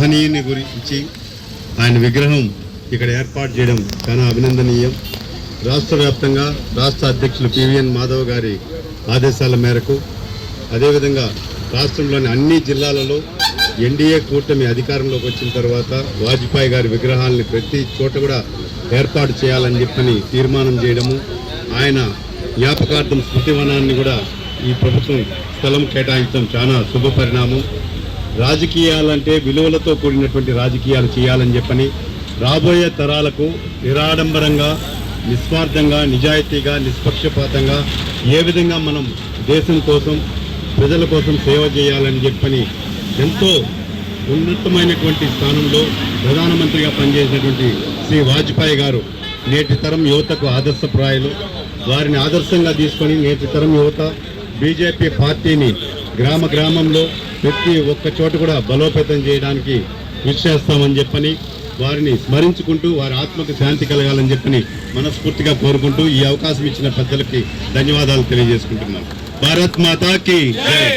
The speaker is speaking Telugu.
మహనీయుని గురించి ఆయన విగ్రహం ఇక్కడ ఏర్పాటు చేయడం చాలా అభినందనీయం. రాష్ట్ర వ్యాప్తంగా రాష్ట్ర అధ్యక్షులు పివిఎన్ మాధవ్ గారి ఆదేశాల మేరకు, అదేవిధంగా రాష్ట్రంలోని అన్ని జిల్లాలలో ఎన్డీఏ కూటమి అధికారంలోకి వచ్చిన తర్వాత వాజ్పేయి గారి విగ్రహాలని ప్రతి చోట కూడా ఏర్పాటు చేయాలని చెప్పని తీర్మానం చేయడము, ఆయన జ్ఞాపకార్థం స్మృతివనాన్ని కూడా ఈ ప్రభుత్వం స్థలం కేటాయించడం చాలా శుభ పరిణామం. రాజకీయాలంటే విలువలతో కూడినటువంటి రాజకీయాలు చేయాలని చెప్పని రాబోయే తరాలకు నిరాడంబరంగా, నిస్వార్థంగా, నిజాయితీగా, నిష్పక్షపాతంగా ఏ విధంగా మనం దేశం కోసం, ప్రజల కోసం సేవ చేయాలని చెప్పని ఎంతో ఉన్నతమైనటువంటి స్థానంలో ప్రధానమంత్రిగా పనిచేసినటువంటి శ్రీ వాజ్పేయి గారు నేటి తరం యువతకు ఆదర్శప్రాయులు. వారిని ఆదర్శంగా తీసుకొని నేటి తరం యువత బీజేపీ పార్టీని గ్రామ గ్రామంలో ప్రతి ఒక్క చోట కూడా బలోపేతం చేయడానికి కృషి చేస్తామని చెప్పని వారిని స్మరించుకుంటూ వారి ఆత్మకు శాంతి కలగాలని చెప్పని మనస్ఫూర్తిగా కోరుకుంటూ ఈ అవకాశం ఇచ్చిన పెద్దలకి ధన్యవాదాలు తెలియజేసుకుంటున్నాను. భారత్ మాతాకి జై.